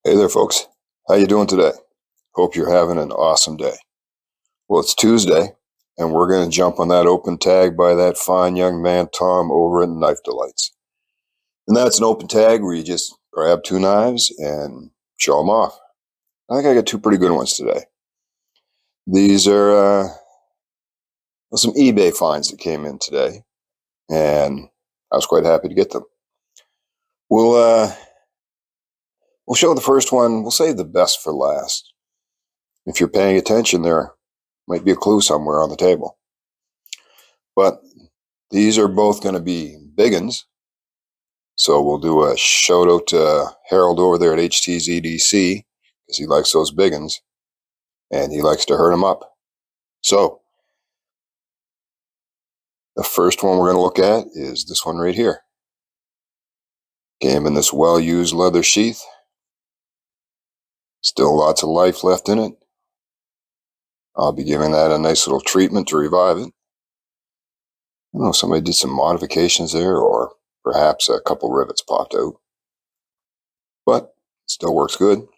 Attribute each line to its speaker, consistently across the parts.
Speaker 1: Hey there, folks. How you doing today? Hope you're having an awesome day. Well, it's Tuesday, and we're going to jump on that open tag by that fine young man, Tom, over at Knife Delights. And that's an open tag where you just grab two knives and show them off. I think I got two pretty good ones today. These are some eBay finds that came in today, and I was quite happy to get them. We'll show the first one. We'll save the best for last. If you're paying attention, there might be a clue somewhere on the table. But these are both going to be bigguns. So we'll do a shout out to Harold over there at HTZDC because he likes those bigguns and he likes to herd them up. So the first one we're going to look at is this one right here. Came in this well-used leather sheath. Still lots of life left in it. I'll be giving that a nice little treatment to revive it. I don't know if somebody did some modifications there or perhaps a couple rivets popped out. But it still works good.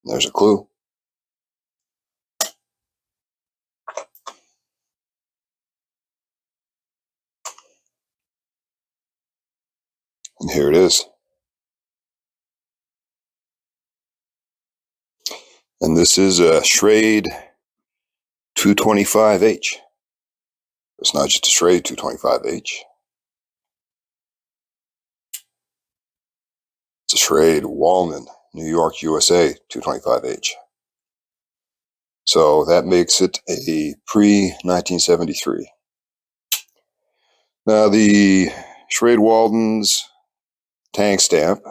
Speaker 1: There's a clue. And here it is. And this is a Schrade 225H. It's not just a Schrade 225H. It's a Schrade-Walden, New York, U.S.A. 225H. So that makes it a pre-1973. Now the Schrade-Walden's tank stamp,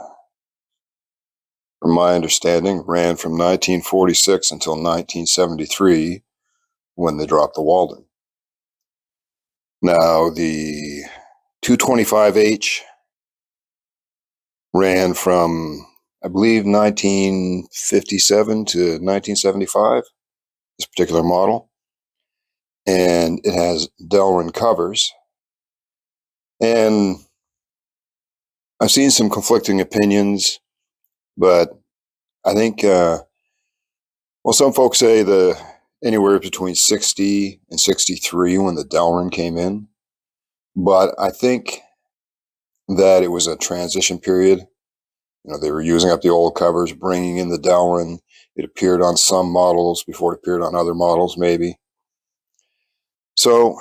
Speaker 1: from my understanding, ran from 1946 until 1973 when they dropped the Walden. Now the 225H ran from, I believe, 1957 to 1975, this particular model. And it has Delrin covers. And I've seen some conflicting opinions, but I think, some folks say anywhere between 60 and 63 when the Delrin came in. But I think that it was a transition period. You know, they were using up the old covers, bringing in the Delrin. It appeared on some models before it appeared on other models, maybe. So,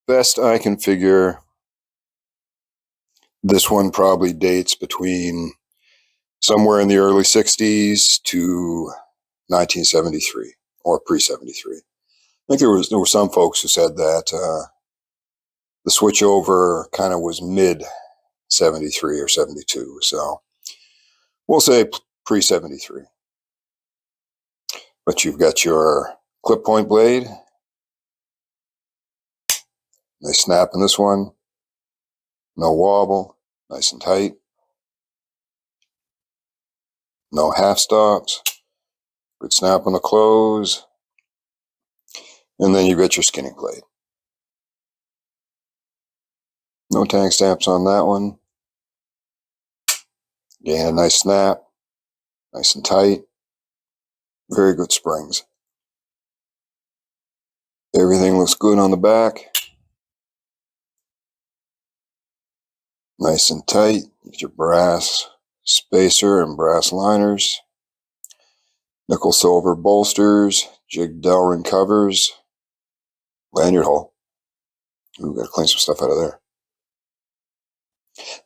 Speaker 1: best I can figure, this one probably dates between somewhere in the early 60s to 1973 or pre-73. I think there were some folks who said that the switchover kind of was mid-73 or 72. So we'll say pre-73. But you've got your clip point blade. Nice snap in this one. No wobble. Nice and tight. No half stops. Good snap on the close. And then you've got your skinning blade. No tank stamps on that one. Again, a nice snap. Nice and tight. Very good springs. Everything looks good on the back. Nice and tight. You get your brass spacer and brass liners. Nickel silver bolsters. Jig Delrin covers. Lanyard hole. Ooh, gotta clean some stuff out of there.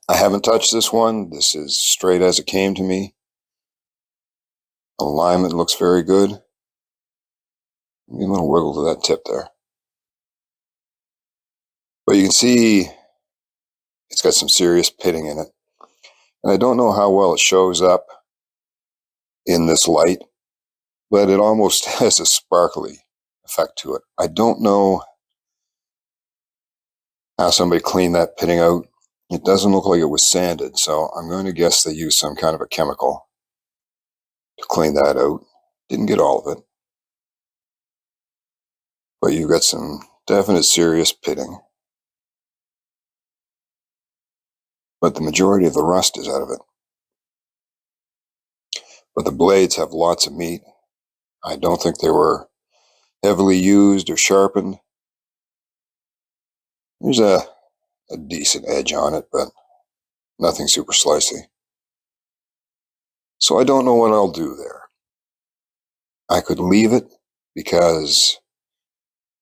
Speaker 1: I haven't touched this one. This is straight as it came to me. Alignment looks very good. A little wiggle to that tip there. But you can see it's got some serious pitting in it. And I don't know how well it shows up in this light, but it almost has a sparkly effect to it. I don't know how somebody cleaned that pitting out. It doesn't look like it was sanded, so I'm going to guess they used some kind of a chemical to clean that out. Didn't get all of it. But you've got some definite serious pitting. But the majority of the rust is out of it. but the blades have lots of meat. I don't think they were heavily used or sharpened. There's a decent edge on it, but nothing super slicey. So I don't know what I'll do there. I could leave it because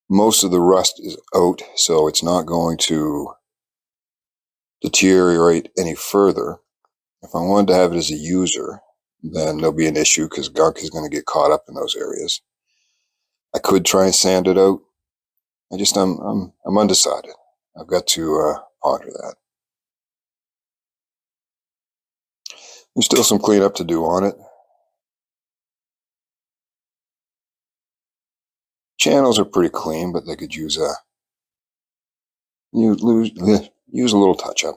Speaker 1: most of the rust is out, so it's not going to deteriorate any further. If I wanted to have it as a user, then there'll be an issue because gunk is going to get caught up in those areas. I could try and sand it out. I'm undecided. I've got to ponder that. There's still some cleanup to do on it. Channels are pretty clean, but they could use a little touch up.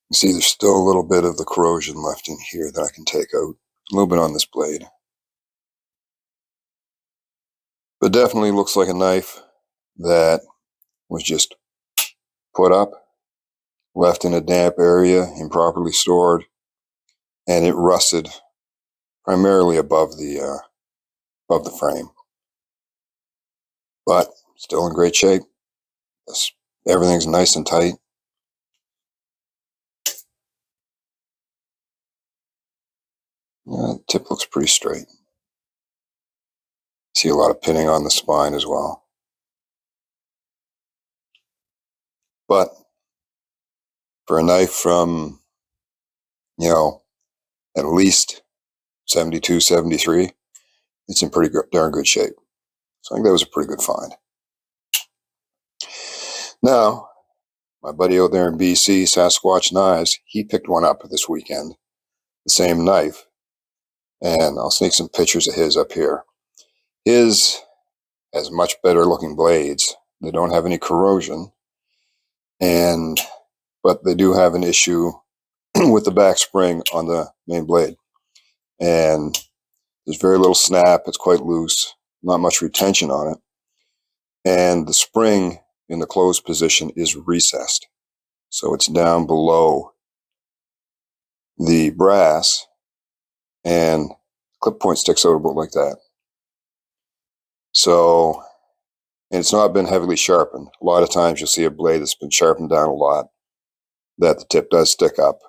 Speaker 1: You see, there's still a little bit of the corrosion left in here that I can take out. A little bit on this blade. But definitely looks like a knife that was just put up, left in a damp area, improperly stored, and it rusted primarily above the frame. But still in great shape. Everything's nice and tight. The tip looks pretty straight. See a lot of pinning on the spine as well. But for a knife from, at least 72, 73, it's in pretty darn good shape. So I think that was a pretty good find. Now, my buddy out there in BC, Sasquatch Knives, he picked one up this weekend, the same knife. And I'll sneak some pictures of his up here. His has much better looking blades. They don't have any corrosion. But they do have an issue with the back spring on the main blade. And there's very little snap. It's quite loose. Not much retention on it. And the spring in the closed position is recessed. So it's down below the brass, and clip point sticks out about like that. So, and it's not been heavily sharpened. A lot of times you'll see a blade that's been sharpened down a lot, that the tip does stick up.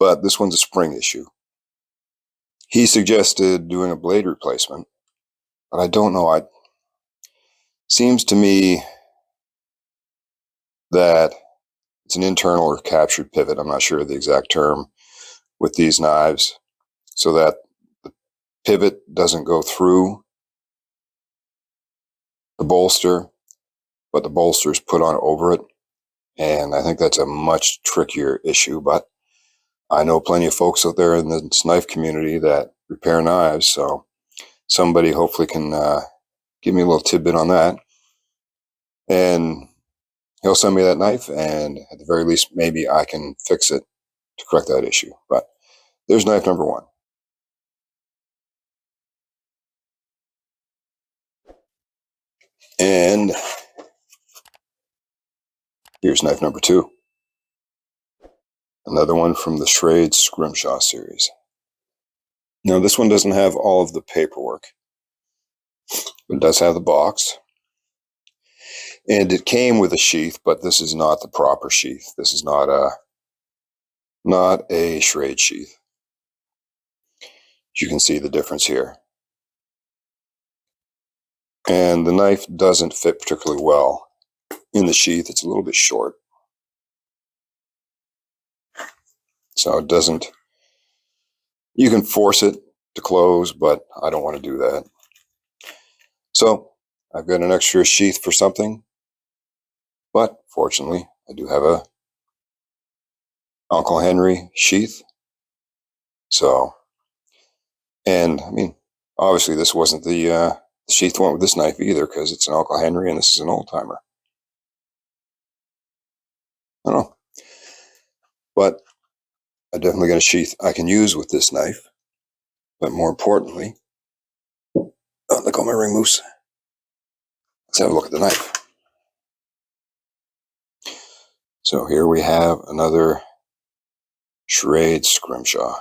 Speaker 1: But this one's a spring issue. He suggested doing a blade replacement, but I don't know. It seems to me that it's an internal or captured pivot. I'm not sure of the exact term with these knives, so that the pivot doesn't go through the bolster, but the bolster is put on over it. And I think that's a much trickier issue, but I know plenty of folks out there in this knife community that repair knives, so somebody hopefully can give me a little tidbit on that. And he'll send me that knife, and at the very least, maybe I can fix it to correct that issue. But there's knife number one. And here's knife number two. Another one from the Schrade Scrimshaw series. Now, this one doesn't have all of the paperwork, but it does have the box. And it came with a sheath, but this is not the proper sheath. This is not a Schrade sheath. You can see the difference here. And the knife doesn't fit particularly well in the sheath. It's a little bit short. So it doesn't, you can force it to close, but I don't want to do that. So I've got an extra sheath for something, but fortunately I do have a Uncle Henry sheath. So, and I mean, obviously this wasn't the sheath went with this knife either, because it's an Uncle Henry and this is an old timer. I don't know. But I definitely got a sheath I can use with this knife. But more importantly, let go of my ring moose. Let's have a look at the knife. So here we have another Schrade Scrimshaw,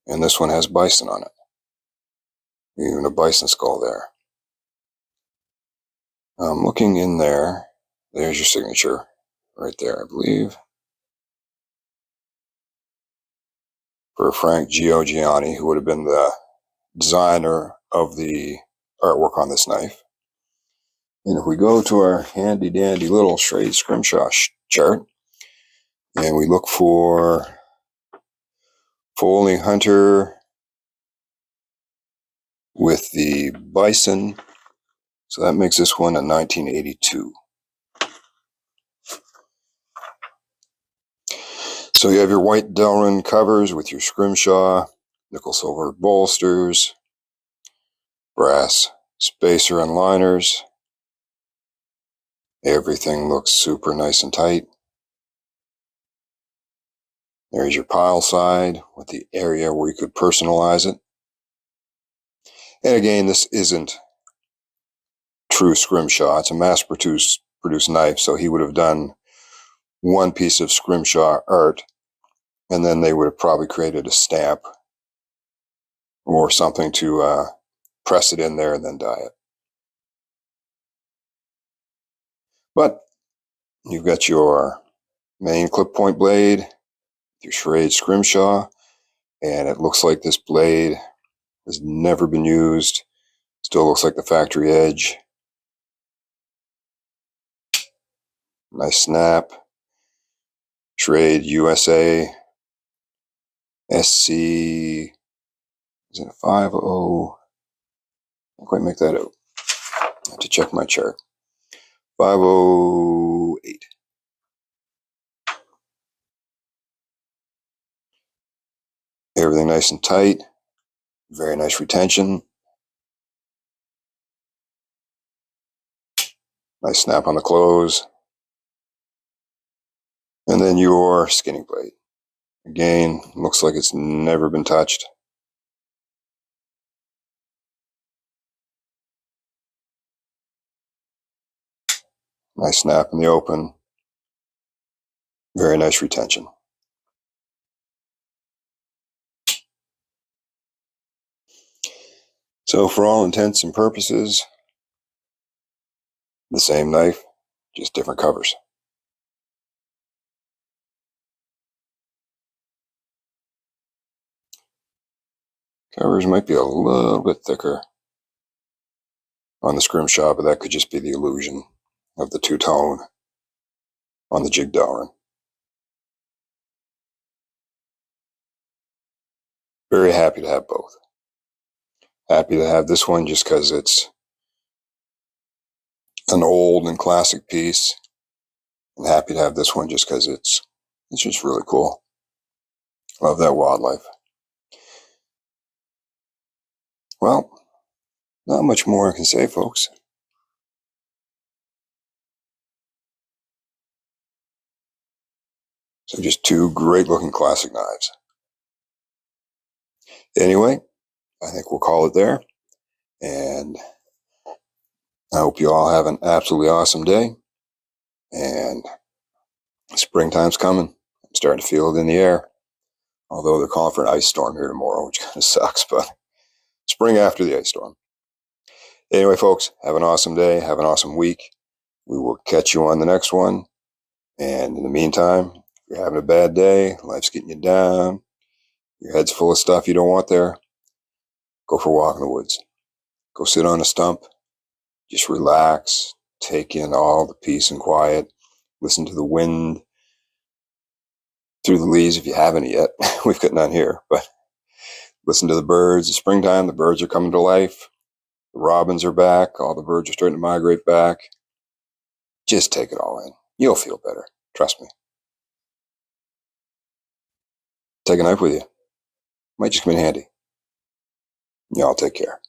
Speaker 1: and this one has Bison on it. Even a bison skull there. I'm looking in there. There's your signature right there, I believe. For Frank Giogianni, who would have been the designer of the artwork on this knife. And if we go to our handy dandy little Schrade Scrimshaw chart, and we look for Foaling Hunter with the Bison, so that makes this one a 1982. So you have your white Delrin covers with your Scrimshaw, nickel silver bolsters, brass spacer and liners. Everything looks super nice and tight. There's your pile side with the area where you could personalize it. And again, this isn't true Scrimshaw. It's a mass-produced knife, so he would have done one piece of Scrimshaw art, and then they would have probably created a stamp or something to press it in there and then dye it. But you've got your main clip point blade, your Schrade Scrimshaw, and it looks like this blade has never been used. Still looks like the factory edge. Nice snap. Schrade U.S.A. SC, is it a 5.0? Can't quite make that out. I have to check my chart. 508. Everything nice and tight. Very nice retention. Nice snap on the close. And then your skinning blade. Again, looks like it's never been touched. Nice snap in the open. Very nice retention. So for all intents and purposes, the same knife, just different covers. Covers might be a little bit thicker on the Scrimshaw, but that could just be the illusion of the two-tone on the jig Delrin. Very happy to have both. Happy to have this one just because it's an old and classic piece. And happy to have this one just because it's just really cool. Love that wildlife. Well, not much more I can say, folks. So just two great looking classic knives. Anyway, I think we'll call it there. And I hope you all have an absolutely awesome day. And springtime's coming. I'm starting to feel it in the air. Although they're calling for an ice storm here tomorrow, which kind of sucks, but spring after the ice storm. Anyway, folks, have an awesome day. Have an awesome week. We will catch you on the next one. And in the meantime, if you're having a bad day, life's getting you down, your head's full of stuff you don't want there, go for a walk in the woods. Go sit on a stump. Just relax. Take in all the peace and quiet. Listen to the wind through the leaves if you haven't yet. We've got none here, but listen to the birds. It's springtime. The birds are coming to life. The robins are back. All the birds are starting to migrate back. Just take it all in. You'll feel better. Trust me. Take a knife with you. Might just come in handy. Y'all take care.